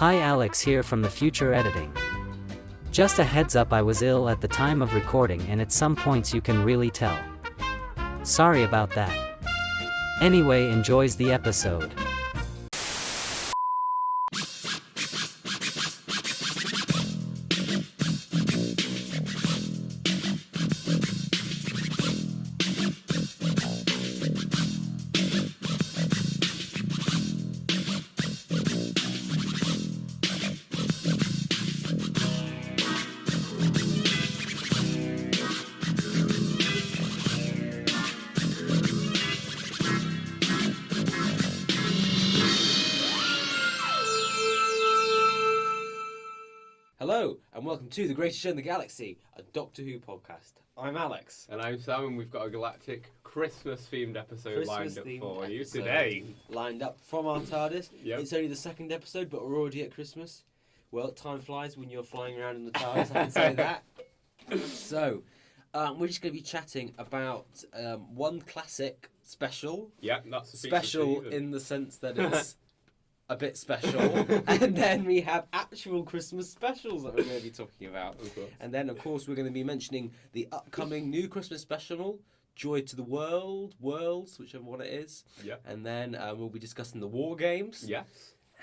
Hi, Alex here from the future editing. Just a heads up, I was ill at the time of recording and at some points you can really tell. Sorry about that. Anyway, enjoys the episode. Hello, and welcome to The Greatest Show in the Galaxy, a Doctor Who podcast. I'm Alex. And I'm Sam, and we've got a galactic Christmas-themed episode lined up for you episode today. Lined up from our TARDIS. Yep. It's only the second episode, but we're already at Christmas. Well, time flies when you're flying around in the TARDIS, I can say that. So, we're just going to be chatting about one classic special. Yeah, that's the Special in the sense that it's a bit special. And then we have actual Christmas specials that we're going to be talking about. And then, of course, we're going to be mentioning the upcoming new Christmas special, Joy to the Worlds, whichever one it is. Yeah. And then we'll be discussing the War Games. Yes.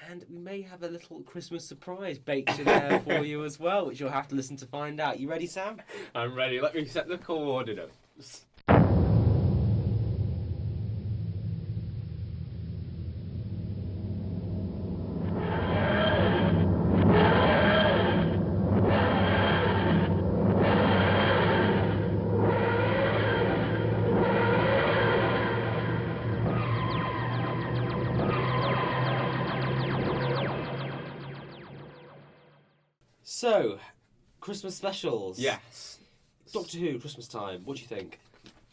And we may have a little Christmas surprise baked in there for you as well, which you'll have to listen to find out. You ready, Sam? I'm ready. Let me set the coordinates. So, Christmas specials. Yes. Doctor Who, Christmas time. What do you think?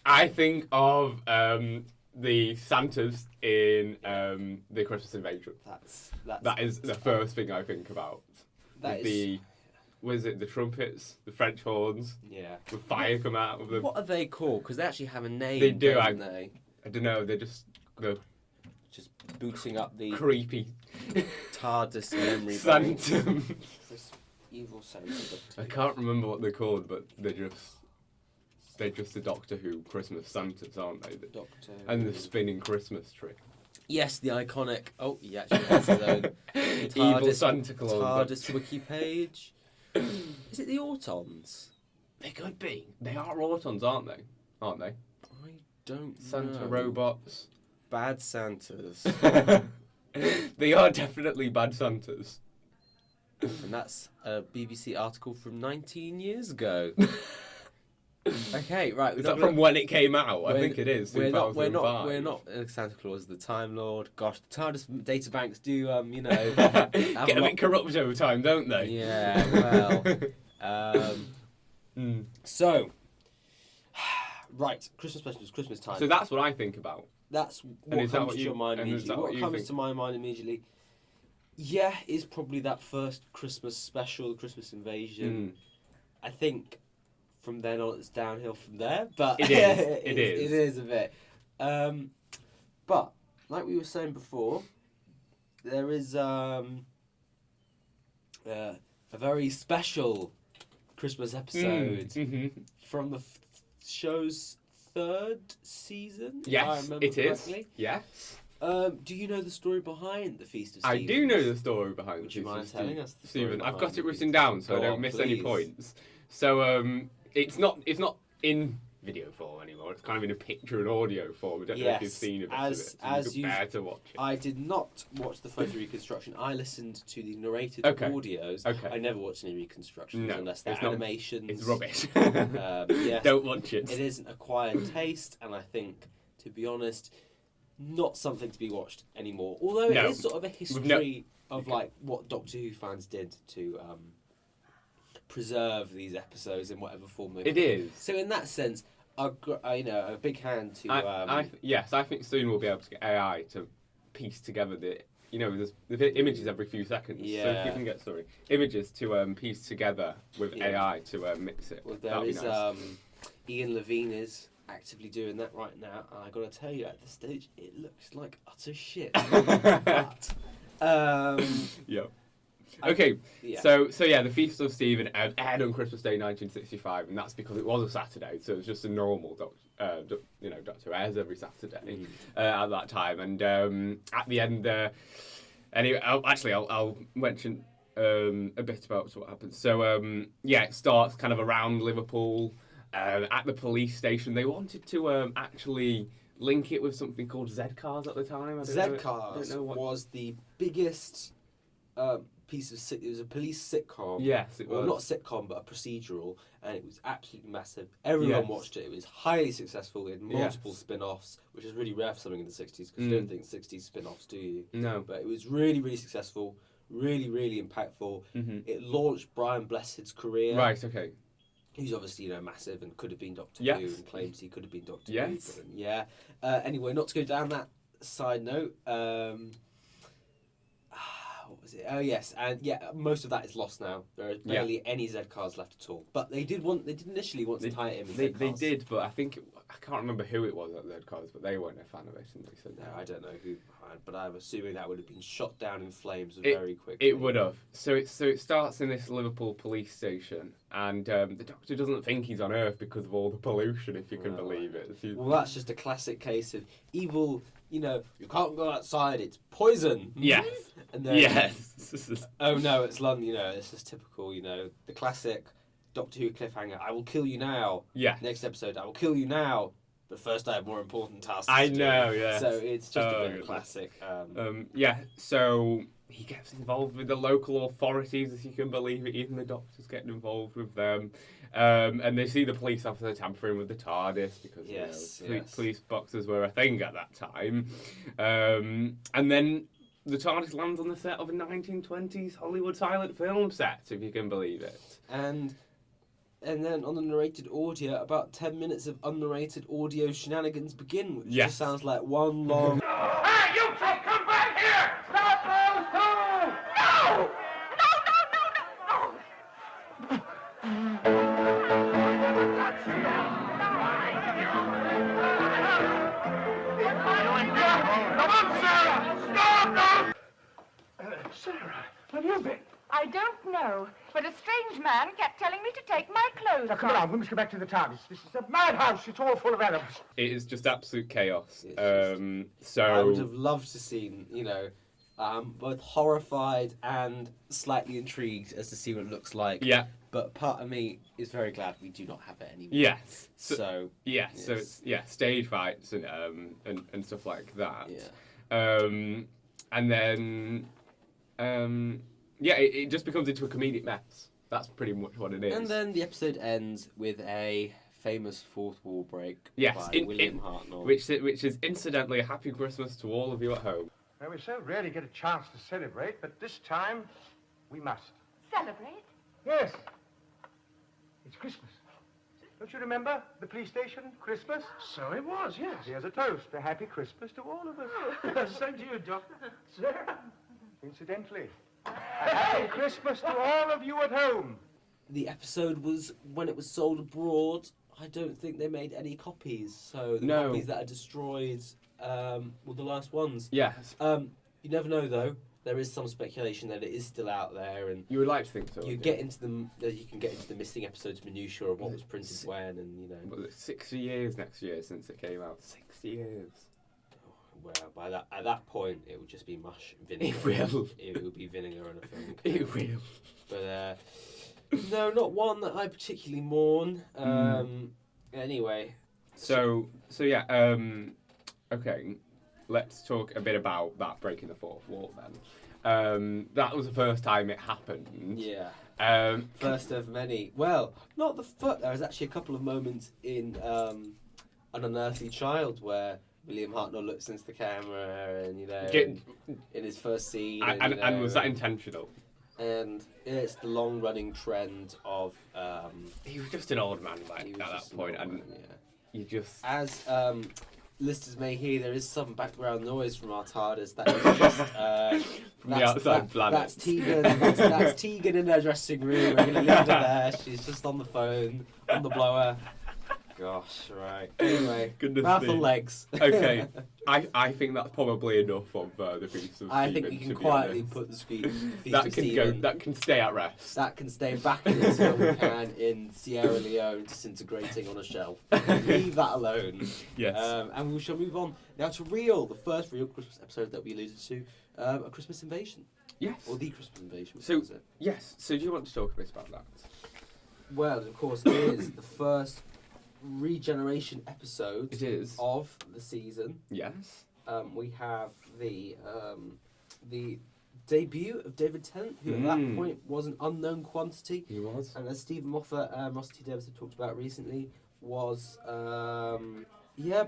I think of the Santas in the Christmas Invasion. That is the first thing I think about. That With was it the trumpets, the French horns, Yeah. the fire come out of them? What are they called? Because they actually have a name. They do, don't they? I don't know. They're just the Just booting up the creepy TARDIS memory bank. Santa. This evil Santa. I can't remember what they're called, but they're just the Doctor Who Christmas Santas, aren't they? Doctor. And the spinning Christmas tree. Yes, the iconic. Oh, he actually has his own Evil Santa Claus. TARDIS wiki page. Is it the Autons? They could be. They are Autons, aren't they? Aren't they? I don't Santa know. robots. Bad Santas. They are definitely bad Santas. And that's a BBC article from 19 years ago. Okay, right. Is that from when it came out? I think it is. We're not 2005. Santa Claus, the Time Lord. Gosh, the TARDIS databanks do, Get a bit corrupt over time, don't they? Yeah, well. So, right, Christmas specials, Christmas time. So that's what I think about. That's And what is that comes what to you- your mind and is immediately. that What what you comes think? to my mind immediately? Yeah, is probably that first Christmas special, the Christmas Invasion. I think from then on it's downhill from there, but It is. It is. It is a bit. But like we were saying before, there is a very special Christmas episode from the show's third season. if I Yes, remember it is. correctly. Yes. Do you know the story behind the Feast of I Stevens? do know the story behind Would the you Feast mind of telling us the story Stephen, I've behind got the it written Feast? down so Go I don't on, miss any please. points. So it's not in video form anymore. It's kind of in a picture and audio form. I don't know if you've Yes, seen a bit as- of it. So as you you- bear to watch it. I did not watch the photo reconstruction. I listened to the narrated Okay. audios. Okay. I never watched any reconstructions No, unless they're it's not- animations. It's rubbish. Yes, Don't watch it. It is an acquired taste, and I think, to be honest, not something to be watched anymore. Although No. it is sort of a history of like what Doctor Who fans did to preserve these episodes in whatever form they It could. is. So in that sense, a big hand to. Yes, I think soon we'll be able to get AI to piece together the there's images every few seconds. So if Yeah. we can get images to piece together with Yeah. AI to mix it. Well, there that'd be is nice. Ian Levine is actively doing that right now, and I got to tell you, at this stage, it looks like utter shit. But Yeah. Okay, Yeah. so yeah, the Feast of Stephen aired on Christmas Day 1965, and that's because it was a Saturday, so it was just a normal Doctor Who airs every Saturday at that time. And at the end, anyway, I'll mention a bit about what happens. So it starts kind of around Liverpool at the police station. They wanted to actually link it with something called Z-Cars at the time. Z-Cars was the biggest piece of it was a police sitcom. Yes, it was. Well, not sitcom, but a procedural, and it was absolutely massive. Everyone watched it. It was highly successful. It had multiple spin-offs, which is really rare for something in the 60s, because you don't think 60s spin-offs, do you? No. But it was really, really successful, really, really impactful. Mm-hmm. It launched Brian Blessed's career. Right, okay. Who's obviously, massive and could have been Doctor Yes. Who, and claims he could have been Doctor Yes. Who. Anyway, not to go down that side note. What was it? Oh yes, and most of that is lost now. There are barely any Z-Cars left at all. But they did initially want to tie it in with They Z-Cars. did, but I can't remember who it was at Z-Cars, but they weren't a fan of it, and they said No, I don't know who, but I'm assuming that would have been shot down in flames very quickly. It would have. So it starts in this Liverpool police station, and the Doctor doesn't think he's on Earth because of all the pollution, if you can believe it. Well, that's just a classic case of evil. You can't go outside. It's poison. Yes. And then, Yes. oh no, it's London. It's just typical. The classic Doctor Who cliffhanger. I will kill you now. Yeah. Next episode, I will kill you now. But first, I have more important tasks. I to do. know. Yeah. So it's just a bit of classic. So he gets involved with the local authorities, if you can believe it. Even the Doctor's getting involved with them. And they see the police officer tampering with the TARDIS because police boxes were a thing at that time. And then the TARDIS lands on the set of a 1920s Hollywood silent film set, if you can believe it. And then on the narrated audio, about 10 minutes of unnarrated audio shenanigans begin, which just sounds like one long... Hey, you two, come back here! Stop those two! No! Come on, Sarah! Stop those! Sarah, where have you been? I don't know, but a strange man kept telling me to take my clothes Now, come off. on, we must go back to the TARDIS. This is a madhouse. It's all full of animals. It is just absolute chaos. I would have loved to see, both horrified and slightly intrigued as to see what it looks like. Yeah. But part of me is very glad we do not have it anymore. Yes. So it's stage fights and stuff like that. Yeah. And then it just becomes into a comedic mess. That's pretty much what it is. And then the episode ends with a famous fourth wall break yes, by William Hartnell. Which is incidentally a happy Christmas to all of you at home. Well, we so rarely get a chance to celebrate, but this time we must. Celebrate? Yes. It's Christmas. Don't you remember the police station, Christmas? So it was, yes. Here's a toast. A happy Christmas to all of us. Same to you, Doctor. Sarah. Incidentally, a happy Christmas to all of you at home. The episode was, when it was sold abroad, I don't think they made any copies. So the copies that are destroyed were the last ones. Yes. You never know, though. There is some speculation that it is still out there, and you would like to think so. You can get into the missing episodes minutiae of what was printed when, and Well, it's 60 years next year since it came out. 60 years. Well, at that point, it would just be mush vinegar. It will. It would be vinegar and a film. It will. But no, not one that I particularly mourn. Anyway. So yeah. Okay. Let's talk a bit about that breaking the fourth wall then. That was the first time it happened. Yeah. First of many. Well, not the first. There was actually a couple of moments in An Unearthly Child where William Hartnell looks into the camera and, in his first scene. And was that intentional? And it's the long-running trend of... he was just an old man at that point. And you just... As listeners may hear, there is some background noise from our TARDIS. That is just... from the outside planet. That's Tegan. That's Tegan in her dressing room. We're going to leave her there. She's just on the phone, on the blower. gosh, right. Anyway, Goodness mouth me. and legs. Okay, I think that's probably enough of the Feast of I Stephen, think we can to be quietly honest. put the Feast That of can Stephen. That can stay at rest. That can stay back in its film can in Sierra Leone, disintegrating on a shelf. Leave that alone. Yes. And we shall move on now to the first real Christmas episode that we alluded to, A Christmas Invasion. Yes. Or The Christmas Invasion, So- was it? Yes. So do you want to talk a bit about that? Well, of course, it is the first regeneration episode It is. of the season. Yes. We have the debut of David Tennant, who at that point was an unknown quantity. He was. And as Stephen Moffat and Ross T. Davis have talked about recently, was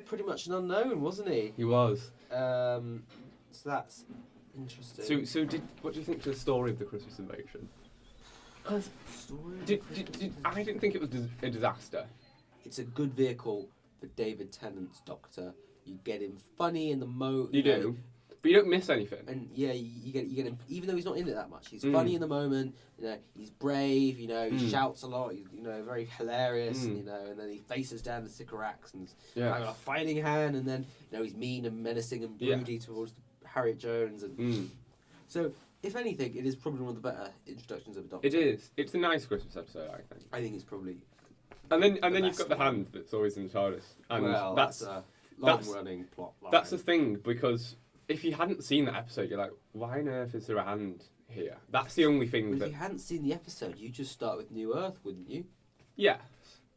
pretty much an unknown, wasn't he? He was. So that's interesting. So what do you think of the story of the Christmas Invasion? Story? I didn't think it was a disaster. It's a good vehicle for David Tennant's Doctor. You get him funny in the mode. You do, but you don't miss anything. And yeah, you get him. Even though he's not in it that much, he's funny in the moment. You know, he's brave. You know, he shouts a lot. He's, you know, very hilarious. And, you know, and then he faces down the Sycorax and having a fighting hand. And then you know he's mean and menacing and broody towards Harriet Jones. And so, if anything, it is probably one of the better introductions of a Doctor. It is. It's a nice Christmas episode, I think. I think it's probably. And then you've best got the one. hand that's always in the TARDIS. And Well, that's a long-running plot line. That's the thing, because if you hadn't seen that episode, you're like, why on earth is there a hand here? That's the only thing Well, that... if you hadn't seen the episode, you'd just start with New Earth, wouldn't you? Yeah,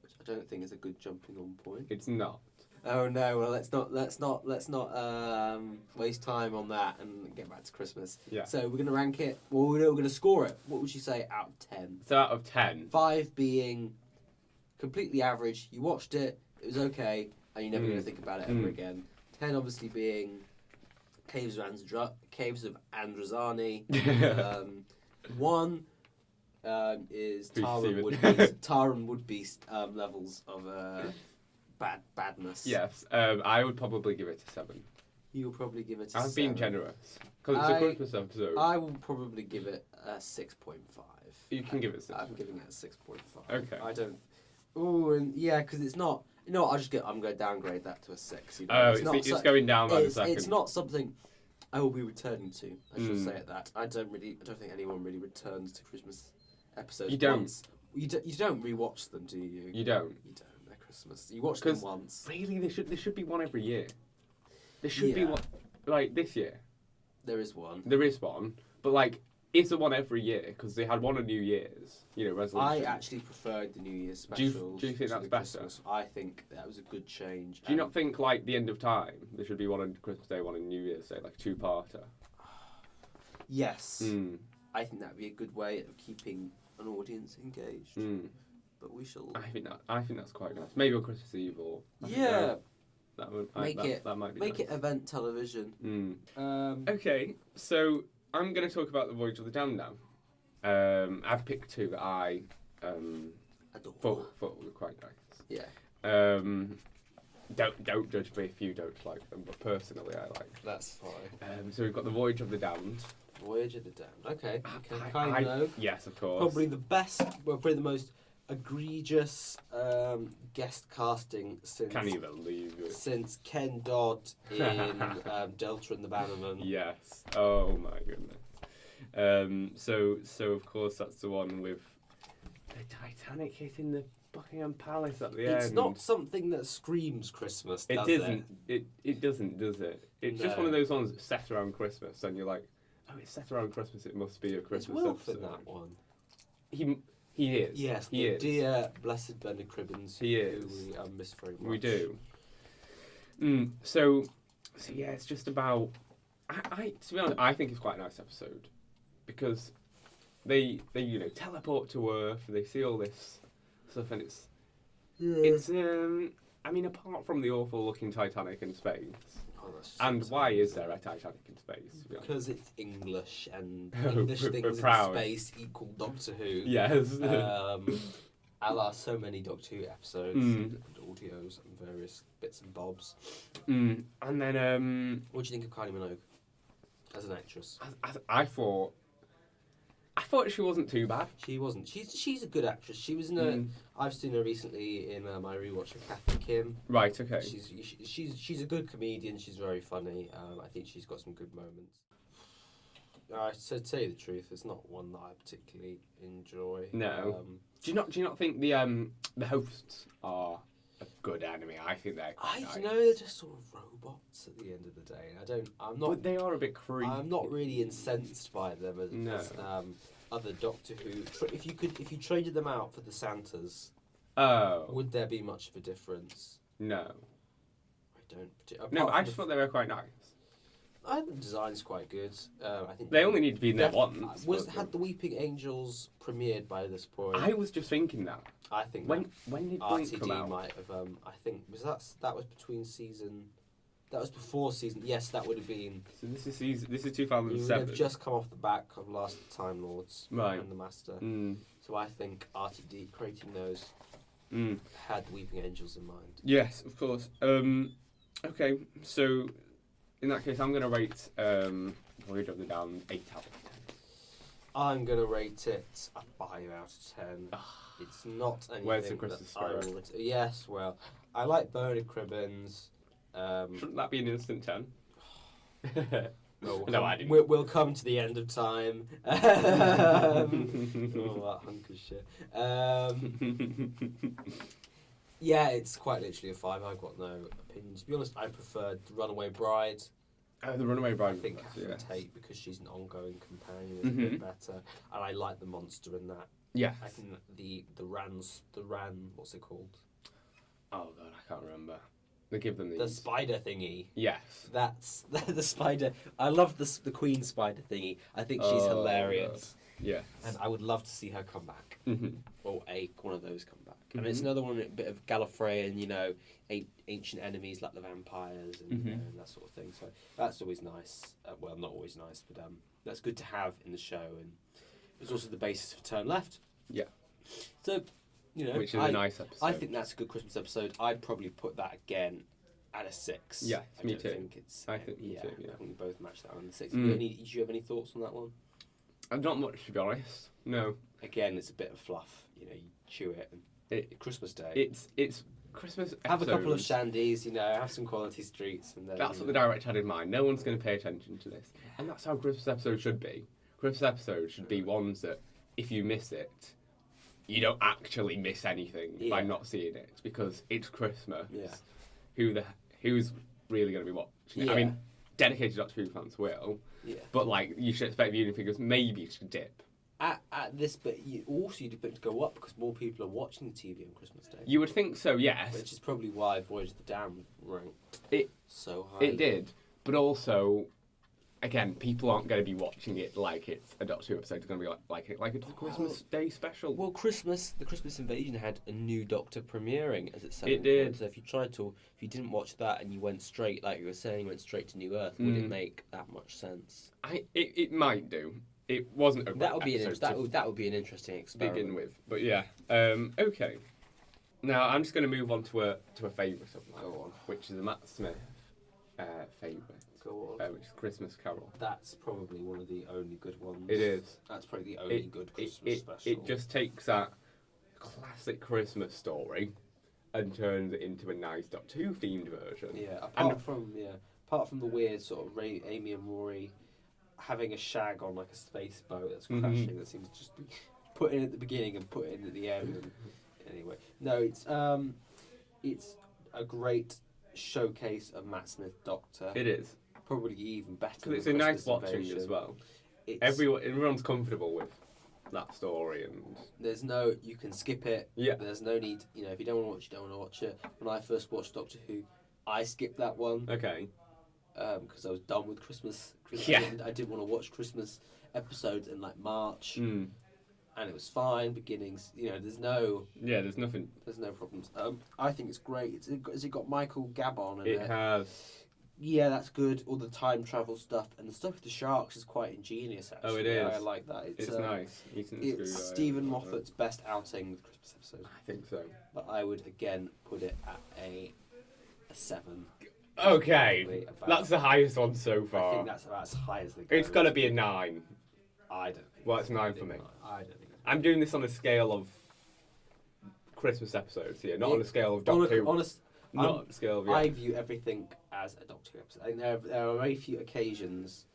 Which I don't think is a good jumping on point. it's not. Oh no! Well, let's not waste time on that and get back to Christmas. Yeah. So we're gonna rank it. Well, we're gonna score it. What would you say out of 10? So out of 10, 5 being completely average. You watched it. It was okay, and you're never gonna think about it ever again. 10 obviously being Caves of Androzani. 1 is Stephen. Taran Woodby levels of badness. yes, I would probably give it a 7. You'll probably give it a I've 7. been generous. Because it's a Christmas episode. I will probably give it a 6.5. You can give it 6. I'm giving it a 6.5. Okay. I don't... Oh, and yeah, because it's not... You know what, I'm going to downgrade that to a 6. You know? Oh, not it's going down by the it's, second. it's not something I will be returning to, I should say at that. I don't think anyone really returns to Christmas episodes You don't. once. You don't rewatch them, do you? You don't. You don't. They're Christmas. You watch them 'Cause once. Really, there should be one every year. There should be Yeah. one... Like, this year, There is one. there is one. But, like, is there one every year? Because they had one on New Year's, you know, I resolution. actually preferred the New Year's Do you- specials. do you think to that's the better? Christmas. I think that was a good change. Do you not think, like, the end of time, there should be one on Christmas Day, one on New Year's Day, like a two-parter? Yes. Mm. I think that would be a good way of keeping an audience engaged. Mm. But we shall... I think that's quite nice. Maybe on Christmas Eve or... I don't Yeah. know. That would, that might be Make nice. it event television. Mm. Okay, so I'm going to talk about the Voyage of the Damned now. I've picked 2 that I Adore. thought were quite nice. Yeah. Don't judge me if you don't like them, but personally I like them. That's fine. So we've got the Voyage of the Damned. Voyage of the Damned. Okay. Okay. I- Kind of. Yes, of course. Probably the best, well, probably the most egregious guest casting since... Can't even believe it. Since Ken Dodd in Delta and the Bannerman. Yes. Oh my goodness. So of course that's the one with the Titanic hitting the Buckingham Palace at the end. It's not something that screams Christmas, It does isn't. It doesn't, does it? It's just No. one of those ones that's set around Christmas, and you're like, oh, it's set around Christmas. It must be a It's Christmas Wilf in episode. that one. He is. Yes, he the is. dear blessed Bernard Cribbins. He who is. we miss very much. We do. So yeah, it's just about. I to be honest, I think it's quite a nice episode because they teleport to Earth. They see all this stuff, and it's I mean, apart from the awful looking Titanic in space, Oh, that's just and so why sad. is there a Titanic in space? to be honest? Because it's English and We're English things proud. in space equal Doctor Who. Yes. A la so many Doctor Who episodes and audios and various bits and bobs. And then What do you think of Kylie Minogue as an actress? I thought thought she wasn't too bad. She wasn't. She's a good actress. She was in a. I've seen her recently in my rewatch of Kathy Kim. Right. Okay. She's a good comedian. She's very funny. I think she's got some good moments. So to tell you the truth, it's not one that I particularly enjoy. No. Do you not think the hosts are a good enemy? I think they're. Nice. They're just sort of robots at the end of the day. I'm not. But they are a bit creepy. I'm not really incensed by them as No. Other Doctor Who. If you traded them out for the Santas, Oh. would there be much of a difference? No. I don't. No, I just thought they were quite nice. I think the design's quite good. I think They only need to be in there once. Had the Weeping Angels premiered by this point? I was just thinking that. I think When did Blink come RTD out? might have. I think that was between season. That was before season. Yes, that would have been. So this is We would 2007. have just come off the back of Last of the Time Lords Right. and the Master. Mm. So I think RTD creating those Mm. had the Weeping Angels in mind. Yes, of course. Okay, so in that case, I'm going to rate Voyage of the Down 8 out of 10. I'm gonna rate it a 5 out of 10. It's not anything Where's the Christmas that I spirit? would. Yes, well, I like Bernard Cribbins. Shouldn't that be an instant 10? Well, No, I didn't. We'll come to the end of time. Oh, that hunk of shit. Yeah, it's quite literally a 5. I've got no opinion. To be honest, I preferred The Runaway Bride. The Runaway Bride. I think was Catherine nice, Tate, because she's an ongoing companion, is a bit better. And I like the monster in that. Yes. I think the Ran, what's it called? Oh god, I can't remember. They give them these. The spider thingy. Yes. That's the spider. I love the Queen spider thingy. I think she's hilarious. Yes. And I would love to see her come back. Mhm. Or one of those come back. And it's another one, a bit of Gallifreyan, ancient enemies like the vampires and, and that sort of thing. So that's always nice. Well, not always nice, but that's good to have in the show. And it's also the basis for Turn Left. Yeah. So, Which is a nice episode. I think that's a good Christmas episode. I'd probably put that again at a 6. Yeah, I me don't too. think it's. I think me too, yeah. I think we both match that on the 6. Mm. Do you have any thoughts on that one? Not much, to be honest. No. Again, it's a bit of fluff. You chew it. And Christmas Day. It's Christmas. Have a couple of episodes. shandies. Have some quality streets, and then That's what the director had in mind. No one's going to pay attention to this, and that's how Christmas episodes should be. Christmas episodes should be ones that, if you miss it, you don't actually miss anything by Yeah. not seeing it because it's Christmas. Yeah. Who's really going to be watching it? I Yeah. mean, dedicated Doctor Who fans will, Yeah. but you should expect viewing figures maybe to dip. At this, but you'd expect it to go up because more people are watching the TV on Christmas Day. You would think so, yes. Which is probably why Voyage of the Damned ranked so high. It did, but also, again, people aren't going to be watching it like it's a Doctor Who episode. It's going to be like it's a Christmas Day special. Well, the Christmas Invasion had a new Doctor premiering as its It did. So if you didn't watch that and you went straight, like you were saying, went straight to New Earth, would it make that much sense? It might do. It wasn't a That would be episode that would be an interesting to experiment. begin with, but yeah. Okay. Now I'm just going to move on to a favourite of mine, Go on. which is a Matt Smith favourite, Go on. which is Christmas Carol. That's probably one of the only good ones. It is. That's probably the only good Christmas special. It just takes that classic Christmas story and turns it into a nice Doctor Who themed version. Yeah. Apart from the weird sort of Amy and Rory having a shag on like a space boat that's crashing, that seems to just be put in at the beginning and put in at the end. And anyway, no, it's a great showcase of Matt Smith Doctor. It is. Probably even better. Because it's than a nice Christmas watching Invasion. as well. It's- Everyone's comfortable with that story, and you can skip it. Yeah. There's no need, if you don't want to watch, you don't want to watch it. When I first watched Doctor Who, I skipped that one. okay. Because I was done with Christmas. Yeah. I didn't want to watch Christmas episodes in like March, Mm. and it was fine. Beginnings, there's no There's no problems. I think it's great. Has it got Michael Gabon in it? It has. Yeah, that's good. All the time travel stuff and the stuff with the sharks is quite ingenious. Actually, Oh, it is. I like that. It's nice. It's Stephen Moffat's best outing with Christmas episodes. I think so. But I would again put it at a 7. Okay. Probably about- That's the highest one so I far. think that's about as high as they go. It's got to be a 9. I don't think. Well, it's 9 for me. I don't think. I'm doing this on a scale of Christmas episodes here, not on a scale of Doctor Who. Honest, Not on a scale of I view everything as a Doctor Who episode. I think there are very few occasions,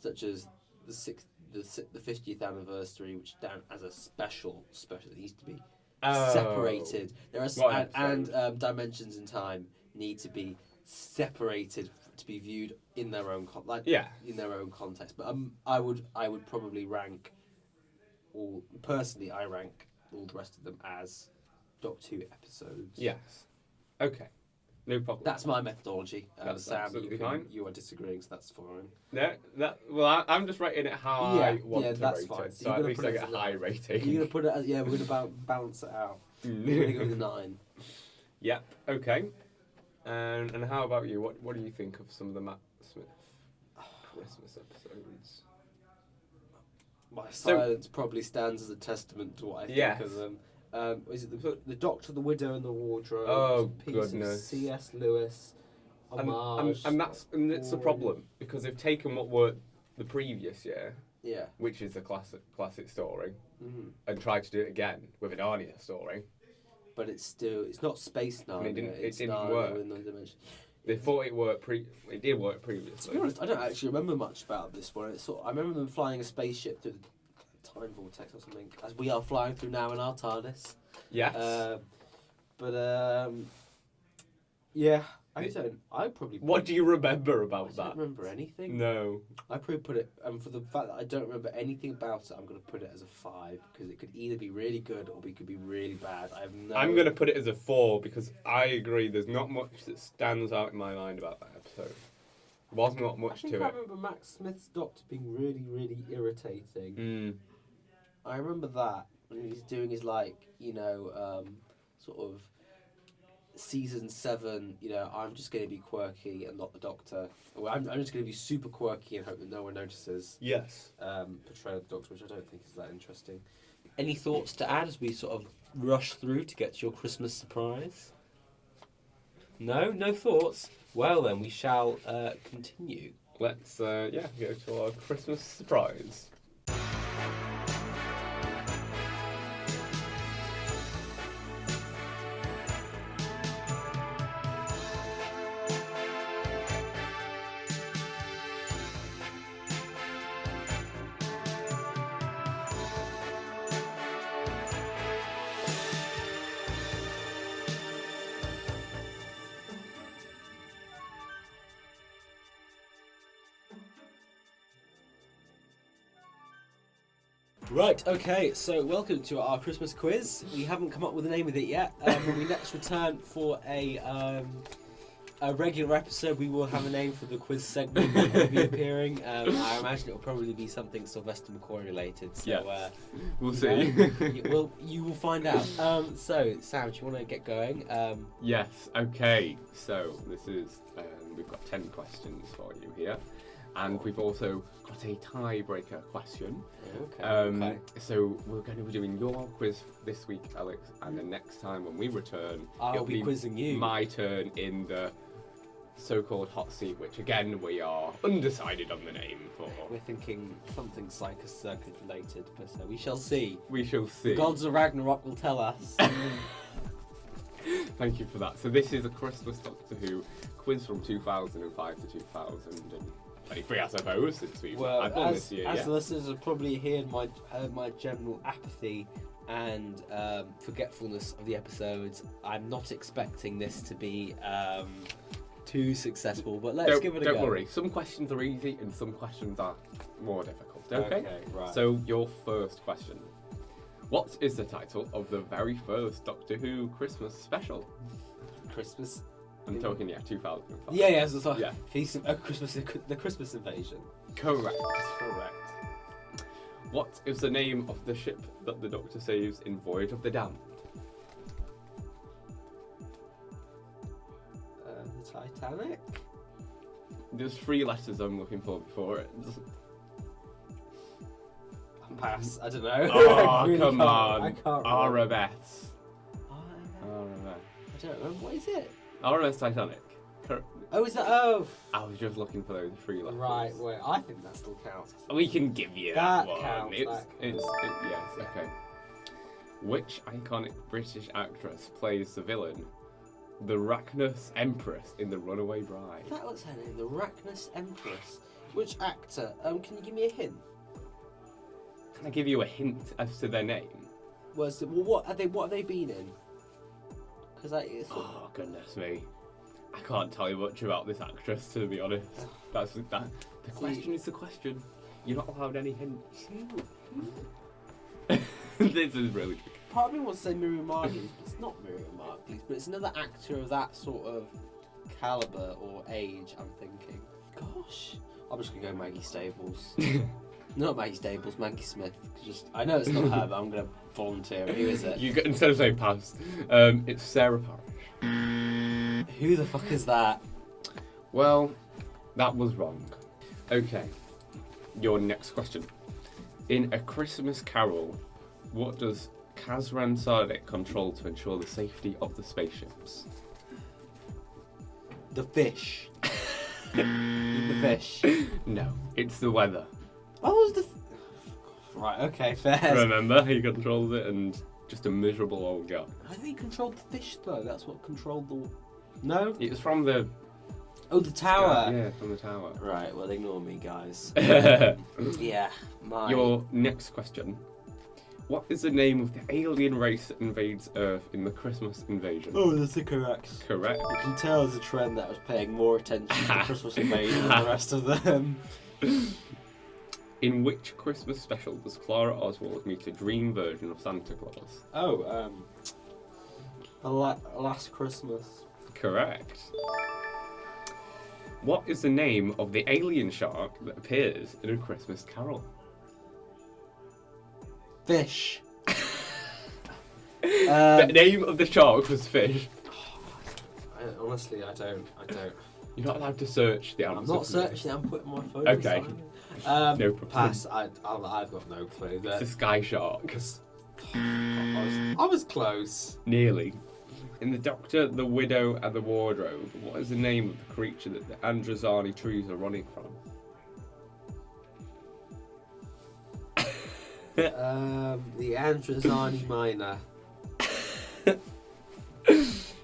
such as the 50th anniversary, which down as a special that needs to be separated. There are and Dimensions in Time need to be separated to be viewed in their own in their own context. But I would probably rank all personally. I rank all the rest of them as Doctor Who episodes. Yes. Okay. No problem. That's my methodology. That's Sam, absolutely fine. You are disagreeing, so that's fine. No, I'm just rating it how I want to that's rate fine. it. So at least I get a high rating. You're going to put it as, we're going to balance it out. We're going to go with a 9. Yep. Okay. And how about you? What do you think of some of the Matt Smith Christmas episodes? My silence probably stands as a testament to what I think of them. Is it the Doctor, the Widow, and the Wardrobe? Oh, piece of goodness. C.S. Lewis. Homage. And it's the problem, because they've taken what worked the previous year, which is a classic story, and tried to do it again with a Narnia story. But it's not Space Narnia. It didn't Narnia work. in the dimension. They thought it did work previously. To be honest, I don't actually remember much about this one. I remember them flying a spaceship through the time vortex or something, as we are flying through now in our TARDIS. Yes. I probably. What do you remember about that? I don't remember anything. No. I probably put it, and for the fact that I don't remember anything about it, I'm going to put it as a 5, because it could either be really good or it could be really bad. I'm going to put it as a 4, because I agree there's not much that stands out in my mind about that episode. Was not much to it. I remember Matt Smith's Doctor being really, really irritating. I remember that when he's doing his sort of season 7. I'm just going to be quirky and not the Doctor. Well, I'm just going to be super quirky and hope that no one notices. Yes. Portrayal of the Doctor, which I don't think is that interesting. Any thoughts to add as we sort of rush through to get to your Christmas surprise? No thoughts. Well then, we shall continue. Let's go to our Christmas surprise. Right, okay, so welcome to our Christmas quiz. We haven't come up with a name of it yet. When we next return for a regular episode, we will have a name for the quiz segment that will be appearing. I imagine it will probably be something Sylvester McCoy related. So we'll see. You will find out. So, Sam, do you want to get going? Yes, okay. So, this is, we've got 10 questions for you here. And we've also got a tiebreaker question. Okay. So we're going to be doing your quiz this week, Alex, and the next time when we return, I'll be quizzing you. My turn in the so-called hot seat, which again we are undecided on the name for. We're thinking something Cycus Circuit related, but we shall see. We shall see. The gods of Ragnarok will tell us. Thank you for that. So this is a Christmas Doctor Who quiz from 2005 to 2023, I suppose, since we've had one this year. As the listeners have probably heard my general apathy and forgetfulness of the episodes, I'm not expecting this to be too successful, but let's give it a go. Don't worry, some questions are easy and some questions are more difficult. Okay, right. So your first question. What is the title of the very first Doctor Who Christmas special? Christmas? I'm talking, 2005. Yeah, so yeah. The Christmas Invasion. Correct. What is the name of the ship that the Doctor saves in Voyage of the Damned? The Titanic? There's 3 letters I'm looking for before it. Pass. I don't know. Oh, come on. I can't RMS. I RMS. don't remember. What is it? RMS Titanic. Oh, is that? Oh, I was just looking for those 3 letters. right. Wait, I think that still counts. We can give you That that, one. counts, Yes, okay. Which iconic British actress plays the villain, the Rachnos Empress in The Runaway Bride? That was her name, the Rachnos Empress. Which actor? Can you give me a hint? Can I give you a hint as to their name? What have they been in? Because Oh goodness me, I can't tell you much about this actress, to be honest. That's that. The question is the question. You're not allowed any hints. This is really tricky. Part of me wants to say Miriam Margolyes, but it's not Miriam Margolyes, but it's another actor of that sort of calibre or age, I'm thinking. Gosh. I'm just going to go Maggie Stables. Not Maggie Stables, Maggie Smith. I know it's not her, but I'm going to volunteer. Who is it? Instead of saying pass, it's Sarah Parish. Who the fuck is that? Well, that was wrong. Okay, your next question. In A Christmas Carol, what does Kazran Sardik control to ensure the safety of the spaceships? The fish. The fish. No, it's the weather. Oh, it was right, okay, fair. Remember, he controls it and just a miserable old guy. I think he controlled the fish, though. That's what controlled the... No? It was from the... Oh, the tower. Yeah, from the tower. Right, well, ignore me, guys. Your Yeah, next question. What is the name of the alien race that invades Earth in the Christmas Invasion? Oh, that's correct. Correct. You can tell there's a trend that I was paying more attention to Christmas Invasion than the rest of them. In which Christmas special does Clara Oswald meet a dream version of Santa Claus? Oh, Last Christmas. Correct. What is the name of the alien shark that appears in A Christmas Carol? Fish. The name of the shark was Fish. Honestly, I don't. You're not allowed to search the answer. I'm not searching. I'm putting my phone. Okay. Aside. No problem. Pass. I've got no clue. It's a sky shark. I was close. Nearly. In The Doctor, the Widow, and the Wardrobe, what is the name of the creature that the Androzani trees are running from? The Androzani Minor.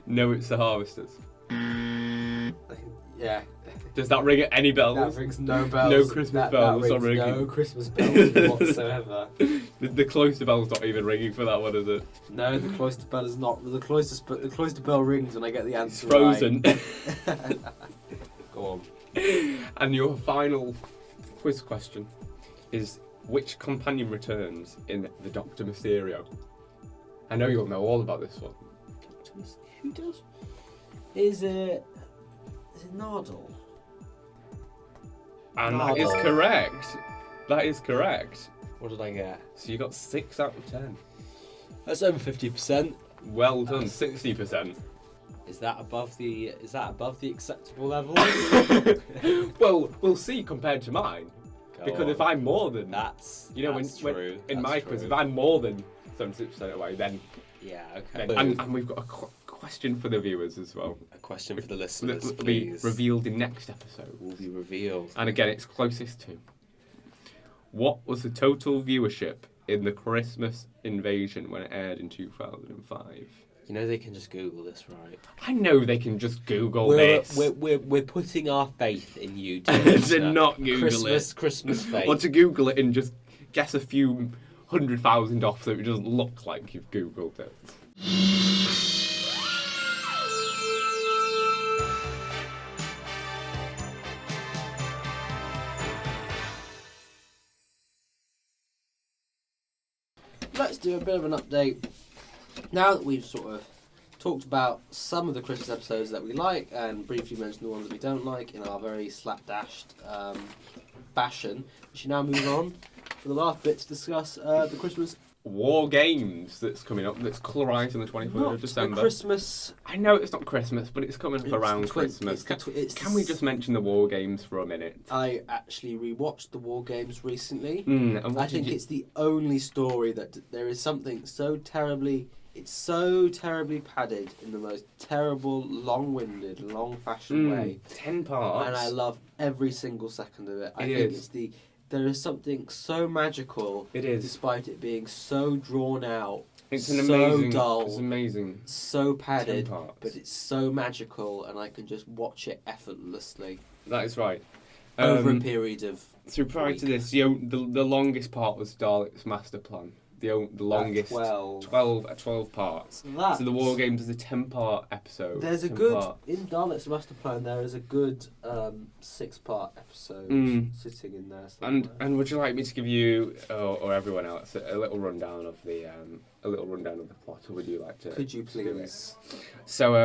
No, it's the Harvesters. Yeah. Does that ring any bells? That rings no bells. No Christmas bells that are rings ringing. no Christmas bells whatsoever. The cloister bell's not even ringing for that one, is it? No, the cloister bell is not. The cloister bell rings when I get the answer It's frozen. right. Go on. And your final quiz question is: which companion returns in The Doctor Mysterio? I know you'll know all about this one. Who does? Is it Nardole? And that is Nardole. correct. That is correct. What did I get? So you got 6 out of 10. That's over 50%. Well done, 60%. Is that above the acceptable level? Well, we'll see compared to mine. Because if I'm more than that's when in my quiz, true. if I'm more than 76% away, then Yeah, okay. and we've got a question for the viewers as well. A question for the That listeners, will be please. revealed in next episode. Will be revealed. And again, it's closest to. What was the total viewership in the Christmas Invasion when it aired in 2005? You know they can just Google this, right? I know they can just Google this. We're putting our faith in you To not Google it. Christmas faith. Or to Google it and just guess a few 100,000 off so it doesn't look like you've Googled it. Let's do a bit of an update. Now that we've sort of talked about some of the Christmas episodes that we like and briefly mentioned the ones that we don't like in our very slapdashed fashion, we should now move on for the last bit to discuss the Christmas. War Games that's coming up, that's colorised on the 23rd Not of December. Christmas. I know it's not Christmas, but it's coming up It's around the twen- Christmas. it's Can we just mention the War Games for a minute? I actually rewatched the War Games recently. And what I think did you- it's the only story that there is something so terribly It's so terribly padded in the most terrible, long-winded, long-fashioned way. 10 parts. And I love every single second of it. I It think is. it's there is something so magical. It is. Despite it being so drawn out. It's an so amazing. dull. It's amazing. So padded, 10 parts. but it's so magical, and I can just watch it effortlessly That is right. over a period of. So prior to this, the longest part was Dalek's master plan. The longest 12. 12 parts. That, So the War Games is a 10-part episode. There's a 10 good part. in Dalek's master plan. There is a good 6-part episode sitting in there. And Somewhere. and would you like me to give you or everyone else a little rundown of the plot, or would you like to? Could you to do it? please? So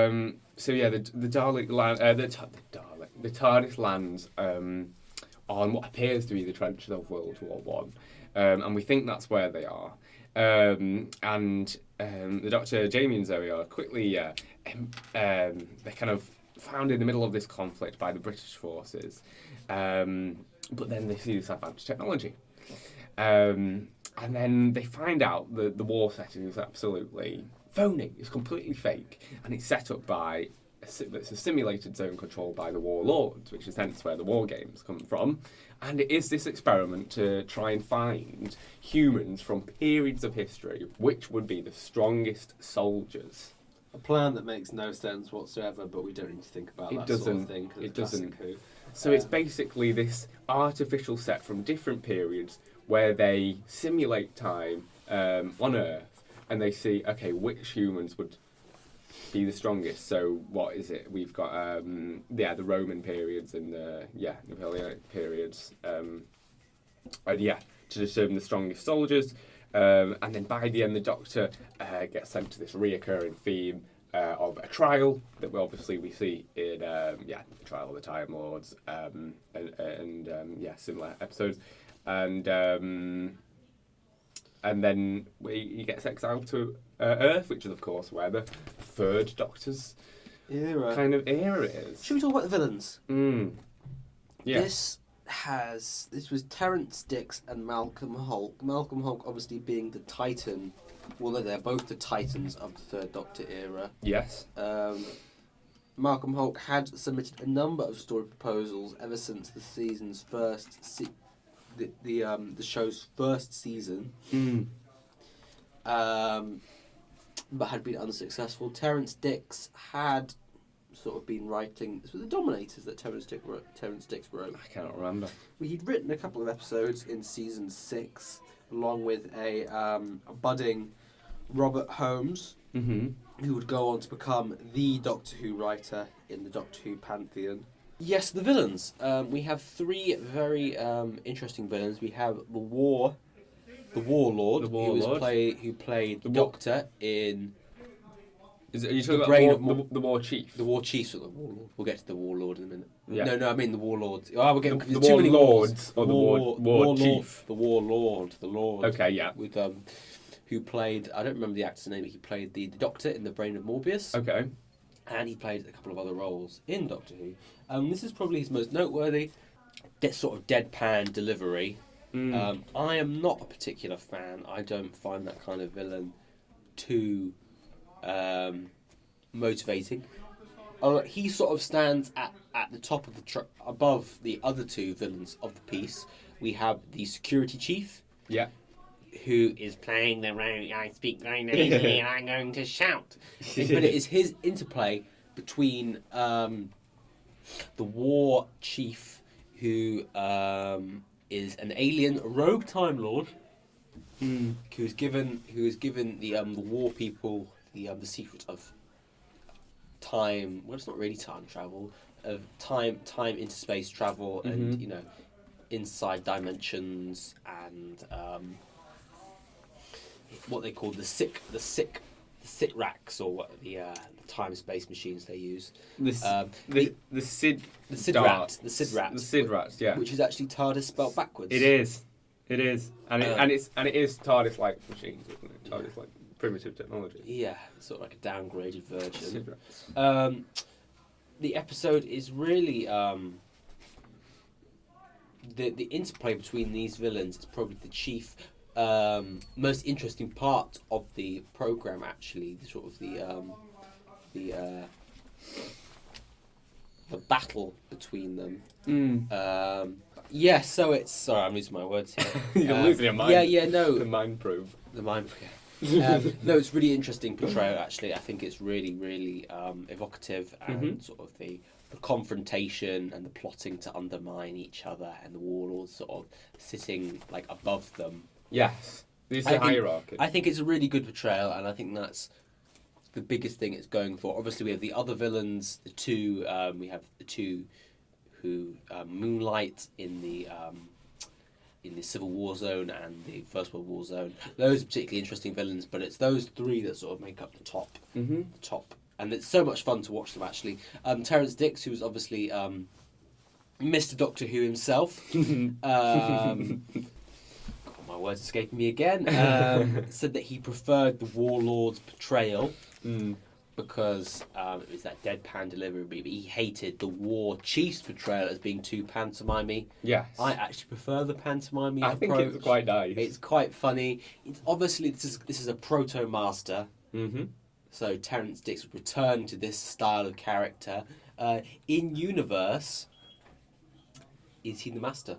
yeah, the Dalek land, the TARDIS lands on what appears to be the trenches of World War One, and we think that's where they are. The Doctor, Jamie and Zoe are quickly they're kind of found in the middle of this conflict by the British forces, but then they see this advanced technology. And then they find out that the war setting is absolutely phony. It's completely fake, and it's set up by it's a simulated zone controlled by the warlords, which is hence where the war games come from. And it is this experiment to try and find humans from periods of history which would be the strongest soldiers. A plan that makes no sense whatsoever, but we don't need to think about that sort of thing. 'Cause It it's classic doesn't. Who. So it's basically this artificial set from different periods where they simulate time on Earth, and they see, okay, which humans would be the strongest. So what is it? We've got the Roman periods and the Napoleonic periods, to determine the strongest soldiers. And then by the end, the Doctor gets sent to this reoccurring theme of a trial that we see in Trial of the Time Lords and similar episodes, and then he gets exiled to Earth, which is of course where the third Doctor's kind of era is. Should we talk about the villains? Yeah. This was Terrance Dicks and Malcolm Hulke. Malcolm Hulke obviously being the Titan. Well, no, they're both the Titans of the Third Doctor era. Yes. Malcolm Hulke had submitted a number of story proposals ever since the season's first the show's first season, but had been unsuccessful. Terrance Dicks had sort of been writing. This was the Dominators that Terrance Dicks wrote. I cannot remember. He'd written a couple of episodes in season 6, along with a budding Robert Holmes, who would go on to become the Doctor Who writer in the Doctor Who pantheon. Yes, the villains. We have 3 very interesting villains. We have the Warlord, who played the Doctor in. Are you talking about the War Chief? The War Chief, or the Warlord. We'll get to the Warlord in a minute. Yeah. No, I mean the Warlords. Oh, we're getting the too many Warlords wars. or the War Chief. The Warlord. The Lord. Okay, yeah. With who played? I don't remember the actor's name. But he played the Doctor in The Brain of Morbius. Okay. And he played a couple of other roles in Doctor Who. This is probably his most noteworthy. This sort of deadpan delivery. I am not a particular fan. I don't find that kind of villain too motivating. He sort of stands at the top of the above the other 2 villains of the piece. We have the security chief. Yeah. Who is playing the role? I speak very nasally and I'm going to shout. But it is his interplay between the war chief, who is an alien rogue Time Lord, who is given the war people the secret of time. Well, it's not really time travel, of time into space travel, and inside dimensions, and what they call the sick racks, or what the time space machines they use. The Sid Rats, yeah. Which is actually TARDIS spelled backwards. It is, and it is TARDIS like machines, isn't it? TARDIS like primitive technology. Yeah, sort of like a downgraded version. Sid Rats. The episode is really the interplay between these villains is probably the chief most interesting part of the program, actually, the battle between them. So it's sorry, I'm losing my words here. You're losing your mind. No, The mind probe. the mind. No, it's really interesting portrayal. Actually, I think it's really, really evocative and sort of the confrontation and the plotting to undermine each other, and the warlords sort of sitting like above them. Yes. This is a hierarchy. I think it's a really good portrayal, and I think that's the biggest thing it's going for. Obviously, we have the other villains, we have the two who moonlight in the Civil War zone and the First World War zone. Those are particularly interesting villains, but it's those three that sort of make up the top. The top. And it's so much fun to watch them, actually. Terrance Dicks, who's obviously Mr. Doctor Who himself. My words escaping me again. Said that he preferred the Warlord's portrayal because it was that deadpan delivery, but he hated the War Chief's portrayal as being too pantomimey. Yes. I actually prefer the pantomimey I approach. think it's quite nice. It's quite funny. It's obviously this is a proto master. So Terrance Dicks would return to this style of character. In universe, is he the master?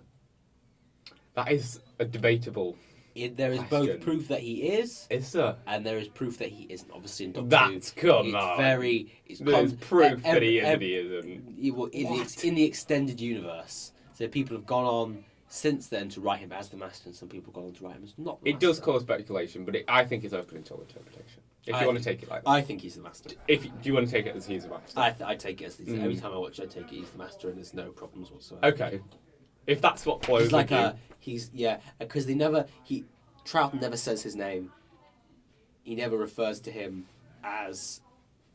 That is a debatable. There is question. both proof that he is, Is there? and there is proof that he isn't. Obviously, in Doctor That's Who, come it's on. very. There's proof that he is and he isn't. Well, in the extended universe, so people have gone on since then to write him as the master, and some people have gone on to write him as not the It master. does cause speculation, but I think it's open until interpretation. If you want to take it like that. I think he's the master. Do you want to take it as he's a master? I take it as every time I watch it, I take it he's the master, and there's no problems whatsoever. Okay. If that's what flows He's like with because Troughton never says his name. He never refers to him as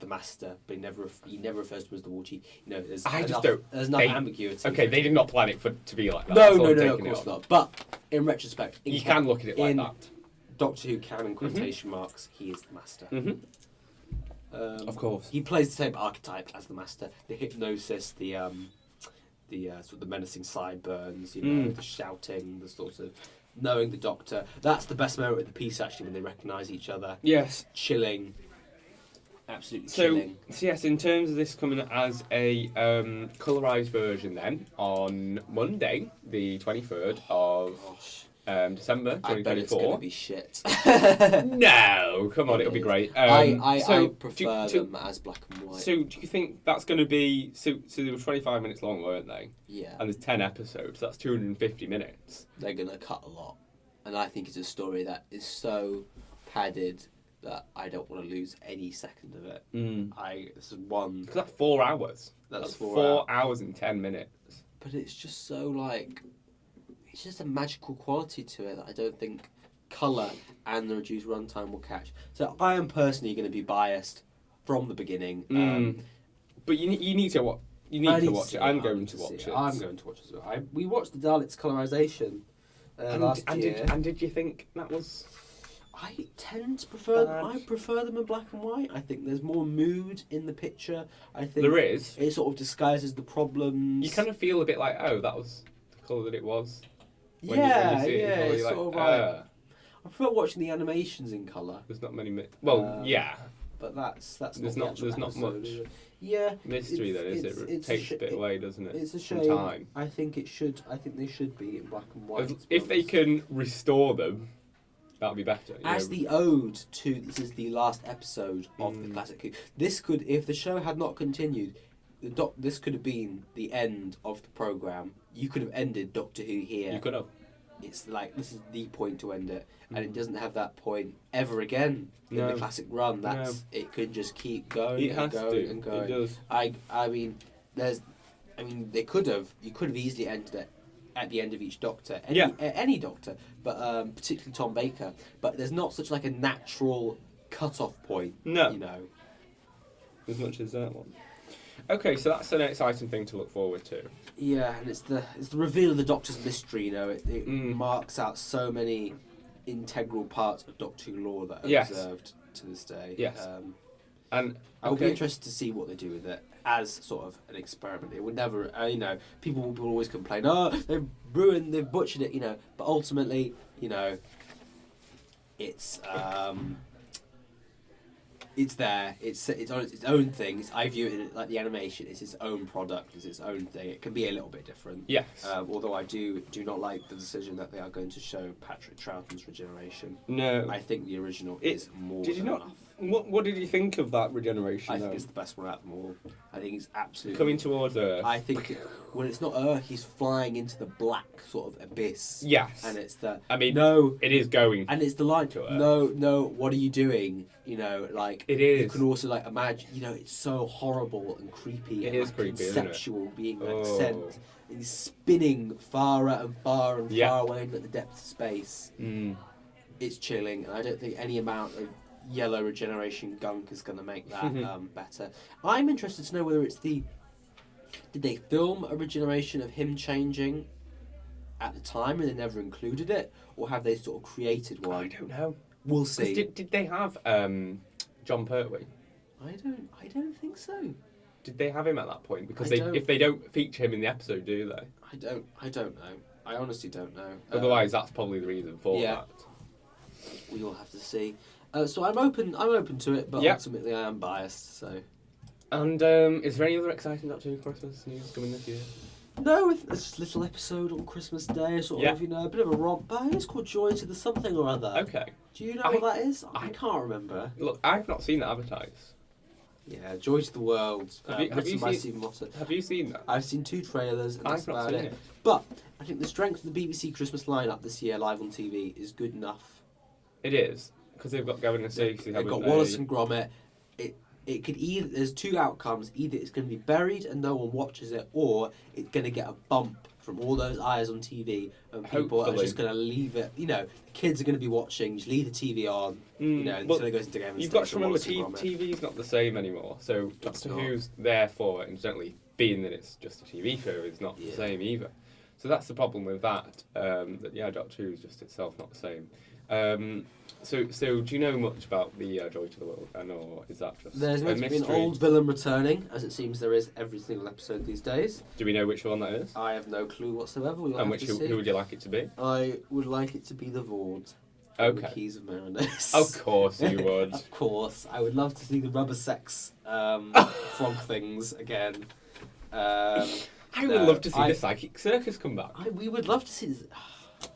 the master, but he never refers to him as the war chief. There's enough ambiguity. Okay, they did not plan it to be like that. No, of course not. But in retrospect, You can look at it like in that. Doctor Who canon quotation marks, he is the master. Of course. He plays the same archetype as the master. The hypnosis, the sort of the menacing sideburns, the shouting, the sort of knowing the Doctor. That's the best moment of the piece, actually, when they recognise each other. Yes. Chilling. Absolutely chilling. So yes, in terms of this coming as a colorised version then, on Monday, the 23rd of December 2024. I bet it's going to be shit. No, come on, it'll be great. I prefer them as black and white. So do you think that's going to be... So they were 25 minutes long, weren't they? Yeah. And there's 10 episodes, that's 250 minutes. They're going to cut a lot. And I think it's a story that is so padded that I don't want to lose any second of it. This is one... Because that's 4 hours. That's 4 hours and 10 minutes. But it's just so, like... It's just a magical quality to it that I don't think colour and the reduced runtime will catch. So I am personally going to be biased from the beginning. But you need to watch. You need to watch it. I'm going to watch it. I'm going to watch it as well. We watched the Daleks colorisation last year. And did you think that was... I tend to prefer. Bad. I prefer them in black and white. I think there's more mood in the picture. I think There is. It sort of disguises the problems. You kind of feel a bit like, oh, that was the colour that it was. When yeah, you see it in colour, it's you're sort of like, like. I prefer watching the animations in colour. There's not many... Well, yeah. But that's There's not the not actual much episode, is it? Yeah, mystery then, is it? It takes a bit away, doesn't it? It's a from shame. time. I think it should. I think they should be in black and white. If they can restore them, that'd be better. As the ode to this is the last episode of the classic Who. This could, if the show had not continued, this could have been the end of the program. You could have ended Doctor Who here. You could have. It's like this is the point to end it, and it doesn't have that point ever again in the classic run. It could just keep going and going and going. It does. I mean, they could have. You could have easily ended it at the end of each Doctor. Any Doctor, but particularly Tom Baker. But there's not such like a natural cut-off point. No. As much as that one. Okay, so that's an exciting thing to look forward to. Yeah, and it's the reveal of the Doctor's mystery. It marks out so many integral parts of Doctor Who lore that are observed to this day. Yes. And I'll be interested to see what they do with it as sort of an experiment. It would never, people will always complain, they've butchered it, but ultimately, it's there. It's on its own thing. I view it like the animation. It's its own product. It's its own thing. It can be a little bit different. Yes. Although I do not like the decision that they are going to show Patrick Troughton's regeneration. No. I think the original is more Did you than not? enough. What did you think of that regeneration? I think though? it's the best one out of them all. I think it's absolutely Coming towards Earth. I think when it's not Earth, he's flying into the black sort of abyss. Yes. And it's the no, it is going. And it's the line. to Earth. No, what are you doing? You know, like It is. You can also like imagine. You know, it's so horrible and creepy. It and is like, creepy, isn't it? conceptual, being like Oh. sent. And he's spinning farther and far and Yeah. far away into the depths of space. Mm. It's chilling, and I don't think any amount of yellow regeneration gunk is going to make that better. I'm interested to know whether it's did they film a regeneration of him changing at the time and they never included it, or have they sort of created one? I don't know. We'll see. Did they have John Pertwee? I don't think so. Did they have him at that point? Because I don't- if they don't feature him in the episode, do they? I don't know. I honestly don't know. Otherwise, that's probably the reason for yeah. that. We will have to see. So I'm open to it, but Yep. ultimately I am biased. So And is there any other exciting Doctor Who Christmas news coming this year? no, it's just a little episode on Christmas Day, sort Yeah. of, you know, a bit of a romp. But it's called Joy to the Something or Other. Okay. Do you know I- what that is? I can't remember. Look, I've not seen that advertised. Yeah, Joy to the World. Have you written by seen- Stephen Motter. Have you seen that? I've seen 2 trailers, and that's I've not about seen it. it. But I think the strength of the BBC Christmas lineup this year, live on TV, is good enough. It is because they've got Gavin and Stacey. They've haven't got they? Wallace and Gromit. It could either there's 2 outcomes. Either it's going to be buried and no one watches it, or it's going to get a bump from all those eyes on TV, and people are Hopefully. just going to leave it. You know, the kids are going to be watching. Just leave the TV on. You know, Well, until it goes into Gavin and You've got Stacey to and remember, Wallace and Gromit. TV's not the same anymore. So It's Doctor not. Who's there for it, and certainly being that it's just a TV show is not the Yeah. same either. So that's the problem with that. That Doctor Who is just itself not the same. So do you know much about the Joy to the World, or is that just There's a meant to be an mystery? old villain returning, as it seems there is every single episode these days. Do we know which one that is? I have no clue whatsoever. We'll And have to who see. would you like it to be? I would like it to be the Vord. from Okay. The Keys of Marinus. Of course you would. Of course. I would love to see the rubber sex frog things again. I would No, love to see I- the Psychic Circus come back We would love to see this.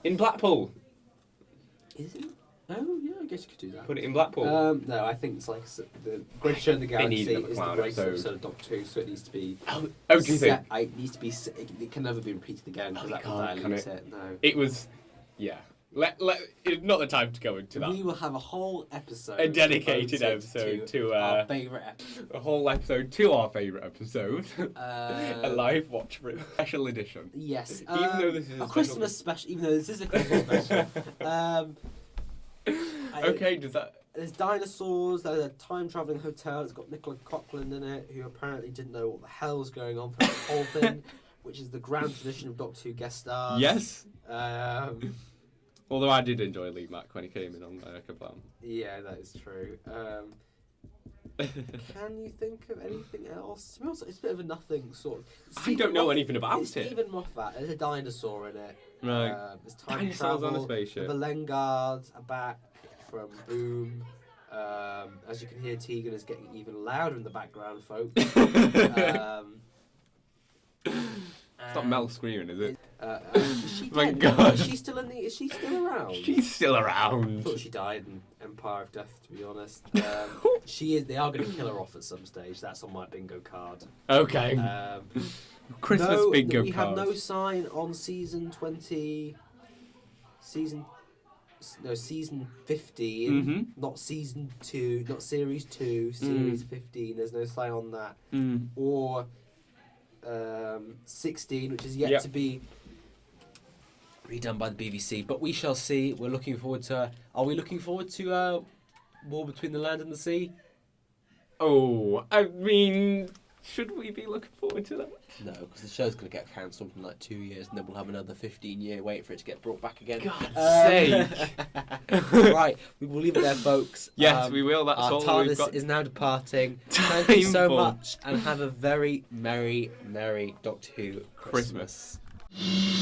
in Blackpool. Is it? Oh, yeah, I guess you could do that. Put it in Blackpool. No, I think it's like the Greatest Show in the They need Galaxy another is the clown greatest episode. episode of Doctor Who, so it needs to be. Oh, do you think? It needs to be. It can never be repeated again because Oh, that it will can't, dilute can it. No. It was, yeah. It's not the time to go into that. We will have a whole episode. A dedicated devoted episode to our favourite episode. a whole episode to our favourite episode, a Uh, live watch for it, special edition. Yes. Even though this is a special- Christmas special. Even though this is a Christmas special. Okay, does that? There's dinosaurs. There's a time traveling hotel. It's got Nicola Coughlan in it, who apparently didn't know what the hell was going on for the whole thing, which is the grand tradition of Doctor Who guest stars. Yes. Um, Although I did enjoy Lee Mack when he came in on Kablam. yeah, that is true. Can you think of anything else? To be honest, it's a bit of a nothing sort of. I don't know anything about it's it. Stephen Moffat. There's a dinosaur in it. Right. There's time Dinosaurs travel. on a spaceship. The Valengards are back from Boom. As you can hear, Tegan is getting even louder in the background, folks. It's not Mel screaming, is it? Is she My dead? God. Is she still in the? Is she still around? She's still I around. thought she died in Empire of Death, to be honest. She is. They are going to kill her off at some stage. That's on my bingo card. Okay. Christmas no, bingo we have no cards. sign on season 20. Season 15. Mhm. Not season 2. Not series 2. Series 15. There's no sign on that. Mm. Or 16, which is yet Yep. to be redone by the BBC. But we shall see. We're looking forward to. Are we looking forward to War Between the Land and the Sea? Oh, I mean, should we be looking forward to that? No, because the show's going to get cancelled in like 2 years, and then we'll have another 15-year wait for it to get brought back again. God's sake. Right, we will leave it there, folks. Yes, we will. That's Our all we've TARDIS got. is now departing. Thank you so Time for- much, and have a very merry, merry Doctor Who Christmas. Christmas.